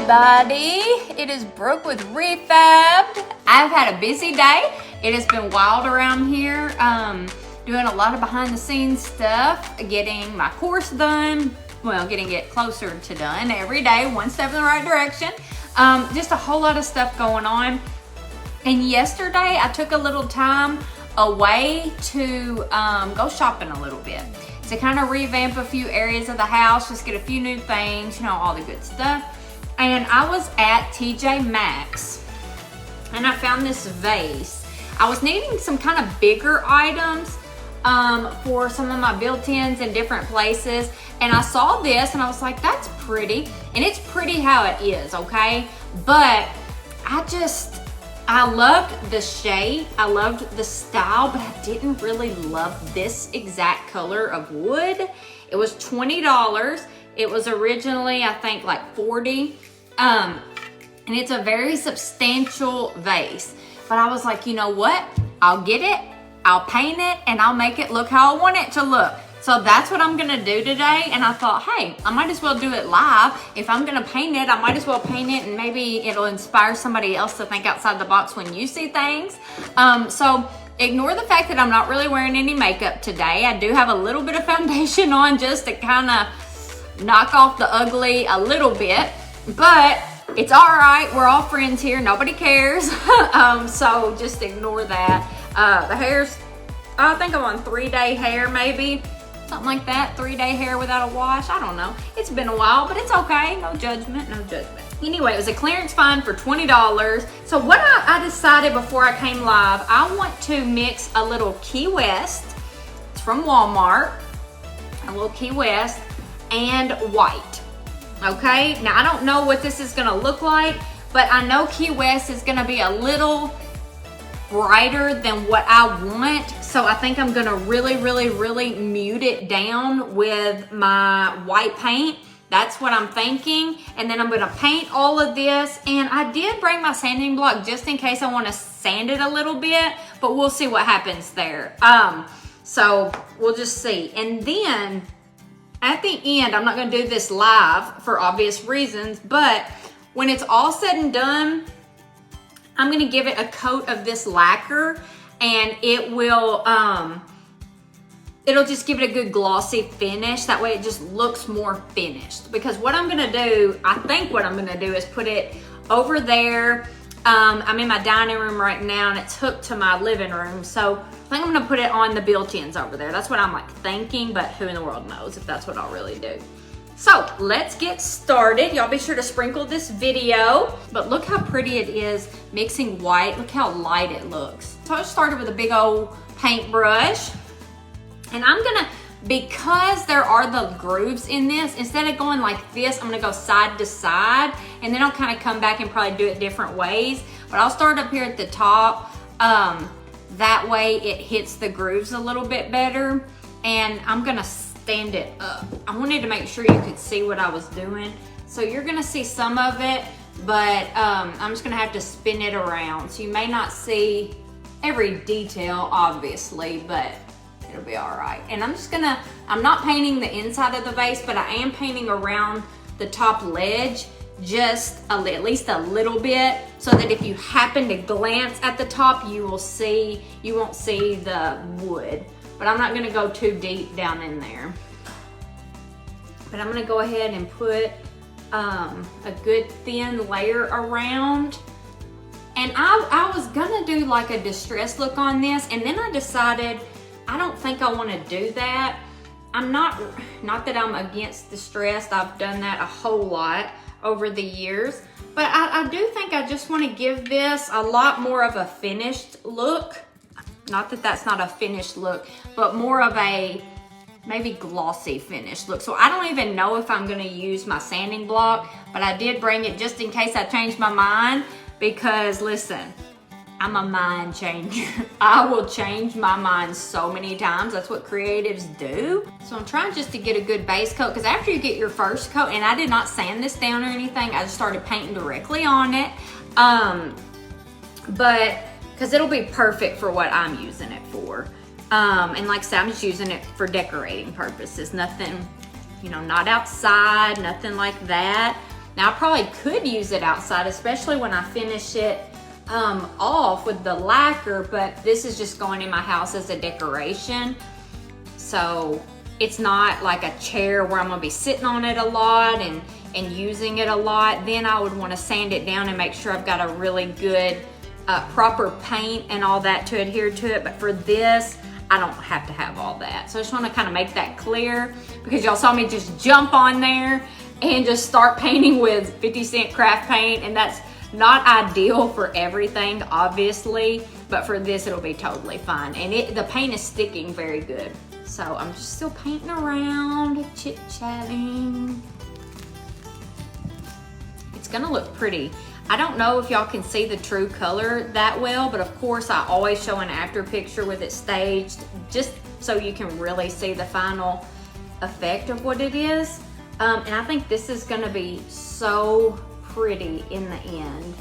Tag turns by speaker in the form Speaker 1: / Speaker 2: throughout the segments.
Speaker 1: everybody. It is Brooke with Re-Fabbed. I've had a busy day. It has been wild around here. Doing a lot of behind the scenes stuff, getting my course done, well, getting it closer to done every day, one step in the right direction. Just a whole lot of stuff going on. And yesterday I took a little time away to go shopping a little bit, to kind of revamp a few areas of the house, just get a few new things, you know, all the good stuff. And I was at TJ Maxx and I found this vase. I was needing some kind of bigger items for some of my built-ins in different places. And I saw this and I was like, that's pretty. And it's pretty how it is, okay? But I loved the shade, I loved the style, but I didn't really love this exact color of wood. It was $20. It was originally, I think, like $40. And it's a very substantial vase. But I was like, you know what? I'll get it, I'll paint it, and I'll make it look how I want it to look. So that's what I'm gonna do today. And I thought, hey, I might as well do it live. If I'm gonna paint it, I might as well paint it and maybe it'll inspire somebody else to think outside the box when you see things. So ignore the fact that I'm not really wearing any makeup today. I do have a little bit of foundation on just to kind of knock off the ugly a little bit, but it's all right. We're all friends here. Nobody cares. So just ignore that. The hair's, I think I'm on 3-day hair maybe. Something like that, 3-day hair without a wash. I don't know. It's been a while, but it's okay. No judgment, no judgment. Anyway, it was a clearance find for $20. So what I decided before I came live, I want to mix a little Key West. It's from Walmart. A little Key West and white. Okay, now I don't know what this is gonna look like, but I know Key West is gonna be a little brighter than what I want. So I think I'm gonna really mute it down with my white paint. That's what I'm thinking. And then I'm gonna paint all of this. And I did bring my sanding block just in case I wanna sand it a little bit, but we'll see what happens there. So we'll just see. And then at the end, I'm not gonna do this live for obvious reasons, but when it's all said and done, I'm gonna give it a coat of this lacquer and it will, it'll just give it a good glossy finish. That way it just looks more finished. Because what I'm gonna do, I think what I'm gonna do is put it over there. I'm in my dining room right now and it's hooked to my living room. So I think I'm gonna put it on the built-ins over there. That's what I'm like thinking, but who in the world knows if that's what I'll really do. So let's get started. Y'all be sure to sprinkle this video. But look how pretty it is mixing white. Look how light it looks. So I started with a big old paintbrush. And I'm gonna, because there are the grooves in this, instead of going like this, I'm gonna go side to side. And then I'll kind of come back and probably do it different ways. But I'll start up here at the top. That way it hits the grooves a little bit better. And I'm gonna stand it up. I wanted to make sure you could see what I was doing. So you're gonna see some of it, but I'm just gonna have to spin it around. So you may not see every detail, obviously, but it'll be all right. And I'm not painting the inside of the vase, but I am painting around the top ledge, just at least a little bit, so that if you happen to glance at the top, you won't see the wood. But I'm not gonna go too deep down in there. But I'm gonna go ahead and put a good thin layer around. And I was gonna do like a distressed look on this, and then I decided I don't think I wanna do that. I'm not that I'm against distressed, I've done that a whole lot over the years. But I do think I just wanna give this a lot more of a finished look. Not that that's not a finished look, but more of a maybe glossy finished look. So I don't even know if I'm gonna use my sanding block, but I did bring it just in case I changed my mind, because listen, I'm a mind changer. I will change my mind so many times. That's what creatives do. So I'm trying just to get a good base coat, because after you get your first coat, and I did not sand this down or anything, I just started painting directly on it. But because it'll be perfect for what I'm using it for. And like I said, I'm just using it for decorating purposes. Nothing, you know, not outside, nothing like that. Now I probably could use it outside, especially when I finish it off with the lacquer, but this is just going in my house as a decoration. So it's not like a chair where I'm gonna be sitting on it a lot and using it a lot. Then I would want to sand it down and make sure I've got a really good proper paint and all that to adhere to it. But for this, I don't have to have all that. So I just want to kind of make that clear, because y'all saw me just jump on there and just start painting with 50-cent craft paint, and that's not ideal for everything, obviously, but for this it'll be totally fine. And the paint is sticking very good. So I'm just still painting around, chit-chatting. It's gonna look pretty. I don't know if y'all can see the true color that well, but of course I always show an after picture with it staged, just so you can really see the final effect of what it is. And I think this is gonna be so pretty in the end.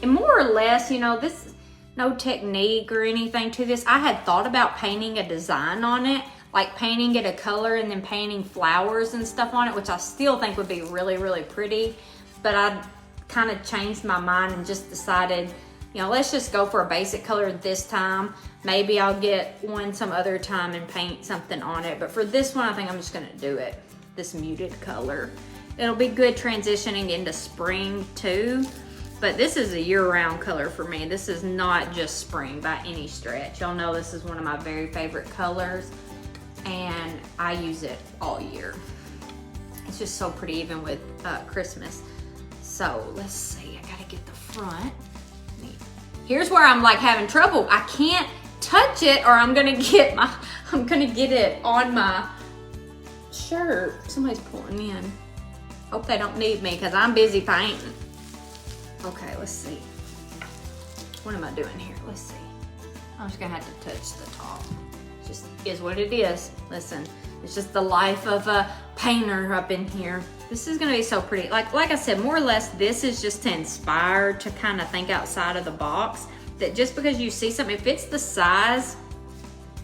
Speaker 1: And more or less, you know, this, no technique or anything to this. I had thought about painting a design on it, like painting it a color and then painting flowers and stuff on it, which I still think would be really, really pretty. But I kind of changed my mind and just decided, you know, let's just go for a basic color this time. Maybe I'll get one some other time and paint something on it. But for this one, I think I'm just gonna do it, this muted color. It'll be good transitioning into spring too. But this is a year-round color for me. This is not just spring by any stretch. Y'all know this is one of my very favorite colors, and I use it all year. It's just so pretty, even with Christmas. So let's see, I gotta get the front. Here's where I'm like having trouble. I can't touch it or I'm gonna get it on my shirt. Somebody's pulling in. Hope they don't need me because I'm busy painting. Okay, let's see. What am I doing here? Let's see. I'm just gonna have to touch the top. It just is what it is. Listen, it's just the life of a painter up in here. This is gonna be so pretty. Like I said, more or less, this is just to inspire, to kind of think outside of the box. That just because you see something, if it's the size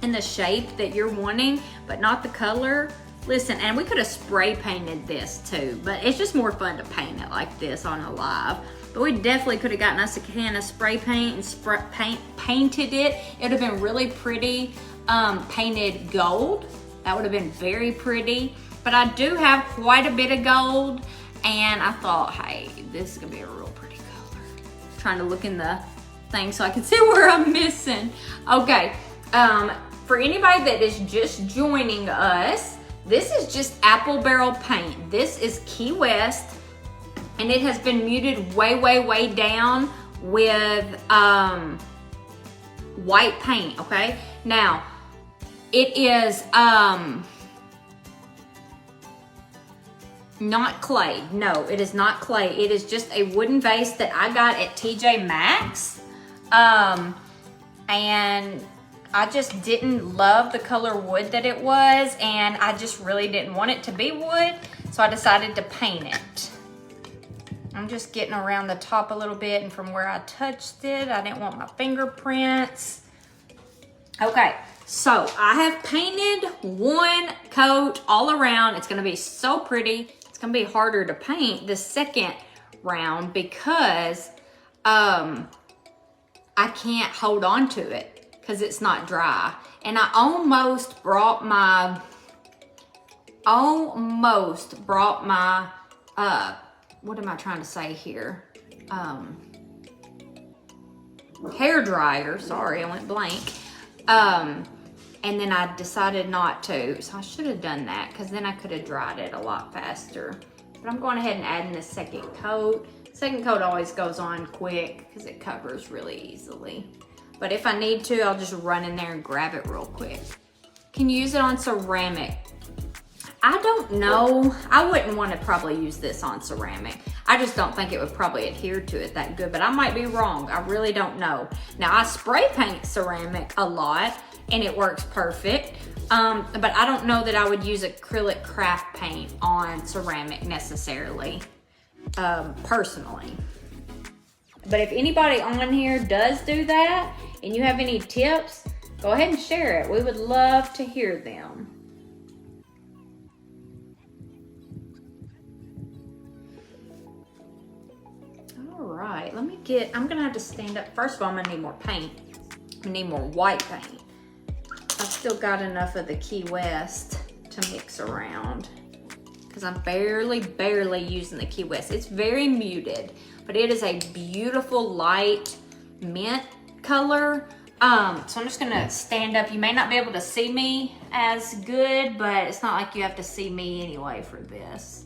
Speaker 1: and the shape that you're wanting, but not the color, listen, and we could have spray painted this too, but it's just more fun to paint it like this on a live. But we definitely could have gotten us a can of spray paint and painted it. It would have been really pretty, painted gold. That would have been very pretty. But I do have quite a bit of gold, and I thought, hey, this is gonna be a real pretty color. Trying to look in the thing so I can see where I'm missing. Okay, for anybody that is just joining us, this is just apple barrel paint. This is Key West, and it has been muted way, way, way down with white paint, okay? Now, it is not clay. No, it is not clay. It is just a wooden vase that I got at TJ Maxx. And I just didn't love the color wood that it was, and I just really didn't want it to be wood, so I decided to paint it. I'm just getting around the top a little bit, and from where I touched it, I didn't want my fingerprints. Okay, so I have painted one coat all around. It's gonna be so pretty. It's gonna be harder to paint the second round because I can't hold on to it because it's not dry. And I almost brought my, what am I trying to say here? Hair dryer, sorry, I went blank. And then I decided not to, so I should have done that because then I could have dried it a lot faster. But I'm going ahead and adding the second coat. Second coat always goes on quick because it covers really easily. But if I need to, I'll just run in there and grab it real quick. Can you use it on ceramic? I don't know. I wouldn't want to probably use this on ceramic. I just don't think it would probably adhere to it that good, but I might be wrong. I really don't know. Now, I spray paint ceramic a lot and it works perfect. But I don't know that I would use acrylic craft paint on ceramic necessarily, personally. But if anybody on here does do that and you have any tips, go ahead and share it. We would love to hear them. Okay, let me get, I'm gonna have to stand up. First of all, I'm gonna need more paint. I need more white paint. I've still got enough of the Key West to mix around because I'm barely using the Key West. It's very muted, but it is a beautiful light mint color. So I'm just gonna stand up. You may not be able to see me as good, but it's not like you have to see me anyway for this.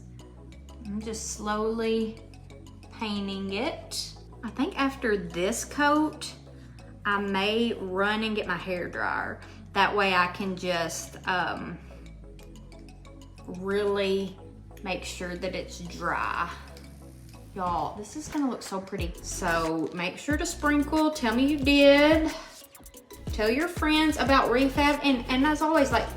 Speaker 1: I'm just slowly painting it. I think after this coat, I may run and get my hair dryer. That way I can just really make sure that it's dry. Y'all, this is gonna look so pretty. So make sure to sprinkle, tell me you did. Tell your friends about Re-Fabbed, and as always, like,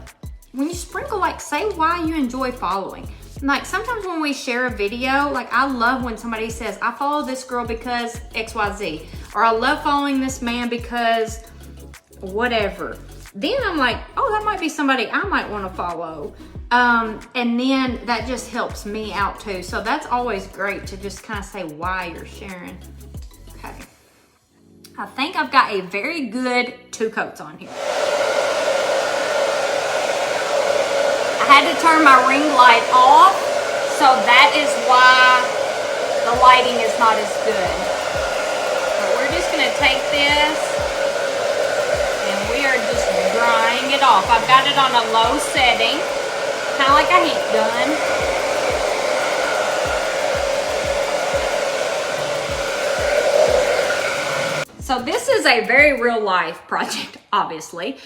Speaker 1: when you sprinkle, like, say why you enjoy following. Like, sometimes when we share a video, like, I love when somebody says, I follow this girl because XYZ, or I love following this man because whatever. Then I'm like, oh, that might be somebody I might want to follow. And then that just helps me out too. So that's always great to just kind of say why you're sharing. Okay. I think I've got a very good 2 coats on here. I had to turn my ring light off, so that is why the lighting is not as good. But we're just gonna take this and we are just drying it off. I've got it on a low setting, kind of like a heat gun. So this is a very real life project, obviously.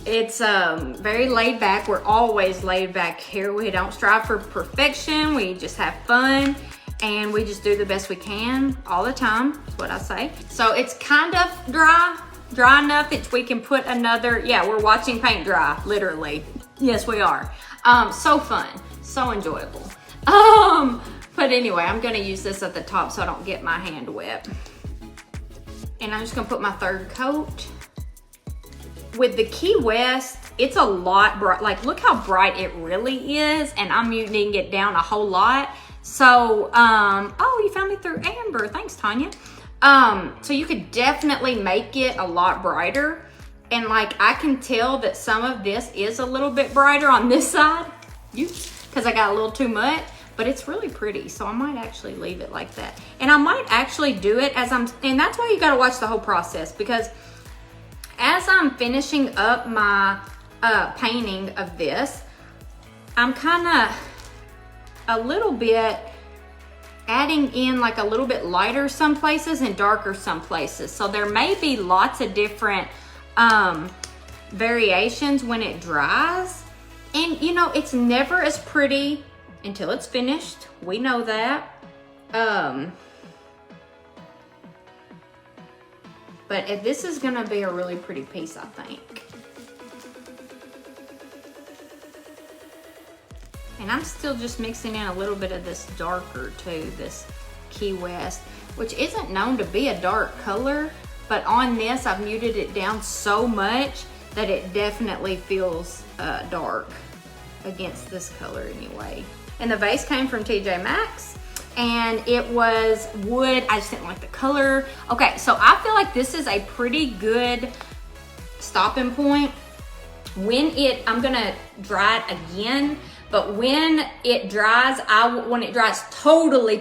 Speaker 1: It's very laid back. We're always laid back here. We don't strive for perfection. We just have fun and we just do the best we can all the time. That's what I say. So it's kind of dry enough that we can put another, yeah, we're watching paint dry, literally. Yes, we are. So fun, so enjoyable. But anyway, I'm gonna use this at the top so I don't get my hand wet. And I'm just gonna put my 3rd coat. With the Key West, it's a lot bright. Like, look how bright it really is, and I'm muting it down a whole lot. So, oh, you found me through Amber. Thanks, Tanya. So you could definitely make it a lot brighter. And like, I can tell that some of this is a little bit brighter on this side, because I got a little too much. But it's really pretty, so I might actually leave it like that. And I might actually do it as and that's why you gotta watch the whole process, because as I'm finishing up my painting of this, I'm kinda a little bit adding in like a little bit lighter some places and darker some places. So there may be lots of different variations when it dries. And you know, it's never as pretty until it's finished. We know that. But this is gonna be a really pretty piece, I think. And I'm still just mixing in a little bit of this darker too, this Key West, which isn't known to be a dark color, but on this I've muted it down so much that it definitely feels dark against this color anyway. And the vase came from TJ Maxx, and it was wood. I just didn't like the color. Okay, so I feel like this is a pretty good stopping point. I'm gonna dry it again, but when it dries, when it dries totally,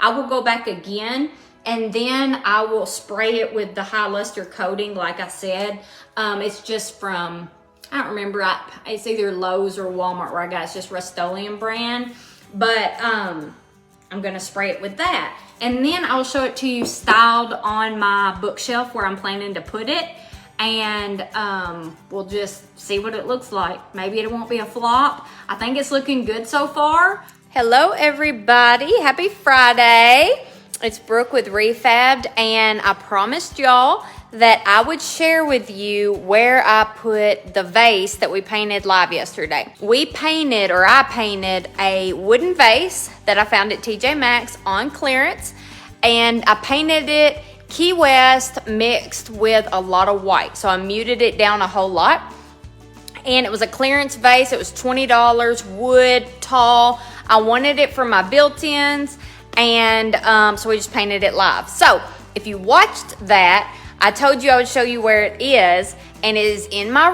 Speaker 1: I will go back again, and then I will spray it with the high luster coating, like I said. It's just from, I don't remember, it's either Lowe's or Walmart where I got it. It's just Rust-Oleum brand. But I'm gonna spray it with that. And then I'll show it to you styled on my bookshelf where I'm planning to put it. And we'll just see what it looks like. Maybe it won't be a flop. I think it's looking good so far. Hello everybody, happy Friday. It's Brooke with Re-Fabbed, and I promised y'all that I would share with you where I put the vase that we painted live yesterday. I painted a wooden vase that I found at TJ Maxx on clearance, and I painted it Key West mixed with a lot of white. So I muted it down a whole lot. And it was a clearance vase. It was $20, wood, tall. I wanted it for my built-ins. And so we just painted it live. So if you watched that, I told you I would show you where it is, and it is in my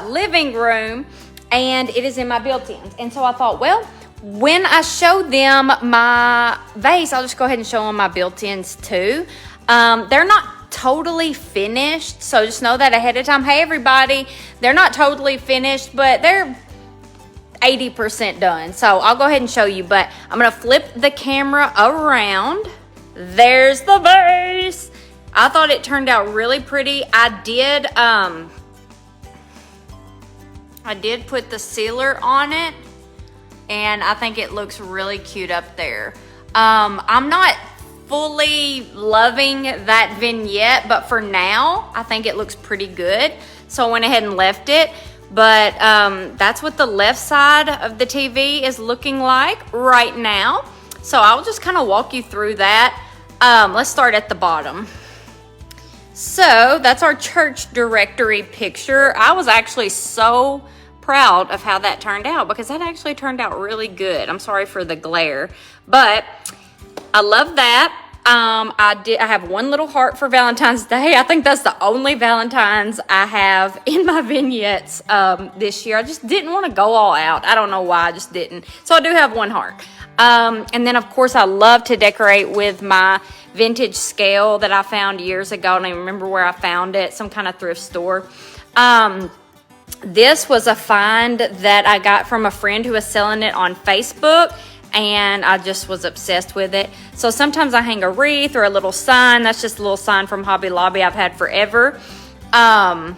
Speaker 1: living room, and it is in my built-ins. And so I thought, well, when I show them my vase, I'll just go ahead and show them my built-ins too. They're not totally finished, so just know that ahead of time. Hey everybody, they're not totally finished, but they're 80% done. So I'll go ahead and show you, but I'm gonna flip the camera around. There's the vase. I thought it turned out really pretty. I did put the sealer on it, and I think it looks really cute up there. I'm not fully loving that vignette, but for now, I think it looks pretty good. So I went ahead and left it. But that's what the left side of the TV is looking like right now. So I'll just kind of walk you through that. Let's start at the bottom. So that's our church directory picture. I was actually so proud of how that turned out because that actually turned out really good. I'm sorry for the glare, but I love that. I have one little heart for Valentine's Day. I think that's the only Valentine's I have in my vignettes this year. I just didn't want to go all out. I don't know why, I just didn't. So I do have one heart. And then of course I love to decorate with my vintage scale that I found years ago. I don't even remember where I found it, some kind of thrift store. This was a find that I got from a friend who was selling it on Facebook, and I just was obsessed with it. So sometimes I hang a wreath or a little sign. That's just a little sign from Hobby Lobby I've had forever. You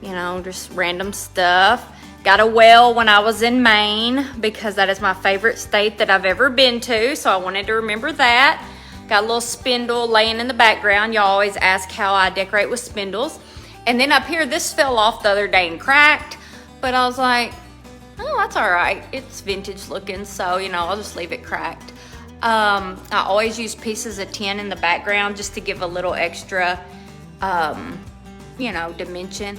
Speaker 1: know, just random stuff. Got a well when I was in Maine because that is my favorite state that I've ever been to. So I wanted to remember that. Got a little spindle laying in the background. Y'all always ask how I decorate with spindles. And then up here, this fell off the other day and cracked. But I was like, oh, that's all right. It's vintage looking, so, you know, I'll just leave it cracked. I always use pieces of tin in the background just to give a little extra, you know, dimension.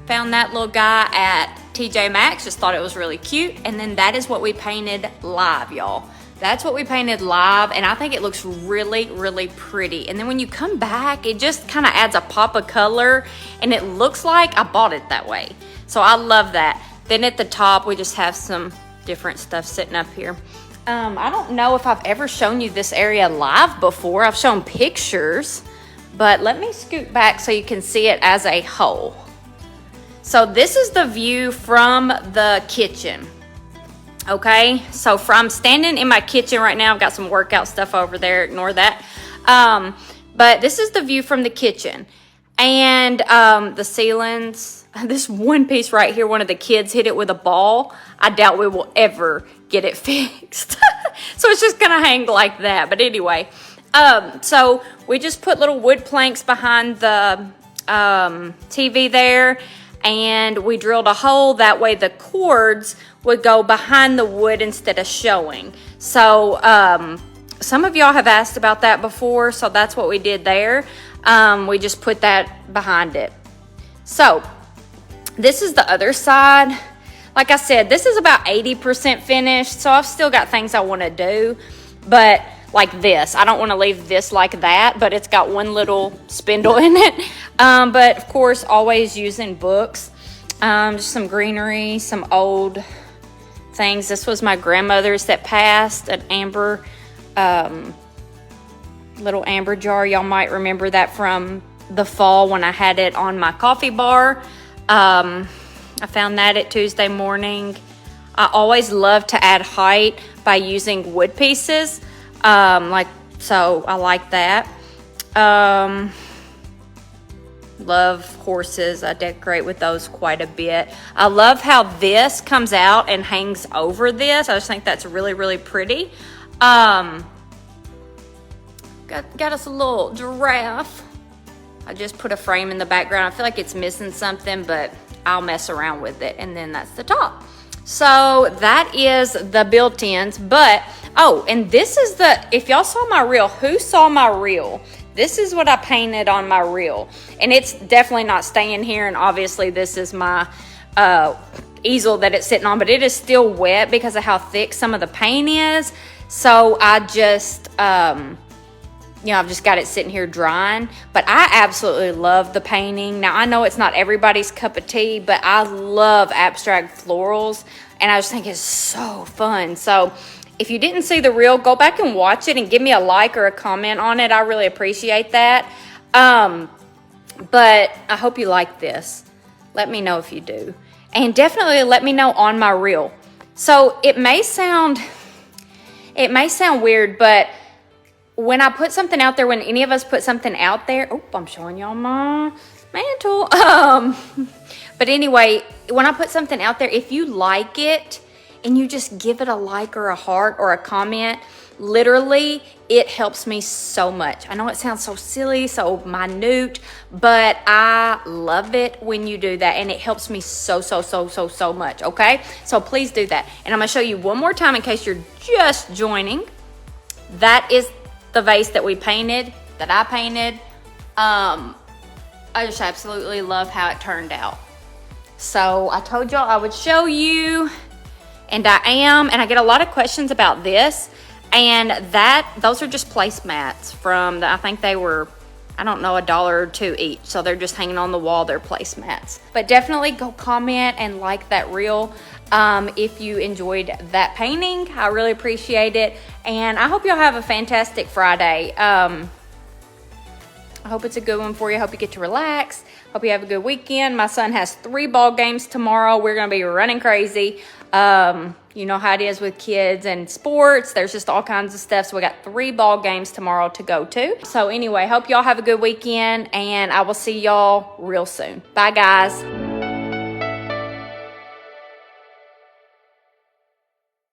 Speaker 1: Found that little guy at TJ Maxx, just thought it was really cute. And then that is what we painted live, y'all. That's what we painted live, and I think it looks really, really pretty. And then when you come back, it just kind of adds a pop of color, and it looks like I bought it that way. So I love that. Then at the top, we just have some different stuff sitting up here. I don't know if I've ever shown you this area live before. I've shown pictures, but let me scoot back so you can see it as a whole. So this is the view from the kitchen. Okay, so I'm standing in my kitchen right now. I've got some workout stuff over there, ignore that. But this is the view from the kitchen. And the ceilings, this one piece right here, one of the kids hit it with a ball. I doubt we will ever get it fixed. So it's just gonna hang like that. But anyway, so we just put little wood planks behind the TV there, and we drilled a hole. That way the cords would go behind the wood instead of showing. So some of y'all have asked about that before, so that's what we did there. We just put that behind it. So this is the other side. Like I said, this is about 80% finished, so I've still got things I want to do, but like this, I don't want to leave this like that, but it's got one little spindle in it. But of course, always using books, just some greenery, some old things. This was my grandmother's that passed, an amber, little amber jar. Y'all might remember that from the fall when I had it on my coffee bar. I found that at Tuesday morning. I always love to add height by using wood pieces. So I like that. Love horses. I decorate with those quite a bit. I love how this comes out and hangs over this. I just think that's really, really pretty. Got us a little giraffe. I just put a frame in the background. I feel like it's missing something, but I'll mess around with it. And then that's the top. So that is the built-ins. But, oh, and this is the, if y'all saw my reel, who saw my reel? This is what I painted on my reel. And it's definitely not staying here. And obviously this is my easel that it's sitting on, but it is still wet because of how thick some of the paint is. So I just, you know, I've just got it sitting here drying, but I absolutely love the painting. Now I know it's not everybody's cup of tea, but I love abstract florals, and I just think it's so fun. So if you didn't see the reel, go back and watch it and give me a like or a comment on it. I really appreciate that. But I hope you like this. Let me know if you do. And definitely let me know on my reel. So it may sound weird, but when I put something out there, when any of us put something out there, oh, I'm showing y'all my mantle. But anyway, when I put something out there, if you like it and you just give it a like or a heart or a comment, literally, it helps me so much. I know it sounds so silly, so minute, but I love it when you do that, and it helps me so much, okay? So please do that. And I'm gonna show you one more time in case you're just joining. That is the vase that we painted, that I painted. I just absolutely love how it turned out. So I told y'all I would show you, and I am, and I get a lot of questions about this. And those are just placemats from I think they were, I don't know, $1 or $2 each. So they're just hanging on the wall, they're placemats. But definitely go comment and like that reel if you enjoyed that painting. I really appreciate it. And I hope y'all have a fantastic Friday. I hope it's a good one for you. I hope you get to relax. Hope you have a good weekend. My son has 3 ball games tomorrow. We're gonna be running crazy. You know how it is with kids and sports. There's just all kinds of stuff. So we got 3 ball games tomorrow to go to. So anyway, hope y'all have a good weekend, and I will see y'all real soon. Bye, guys.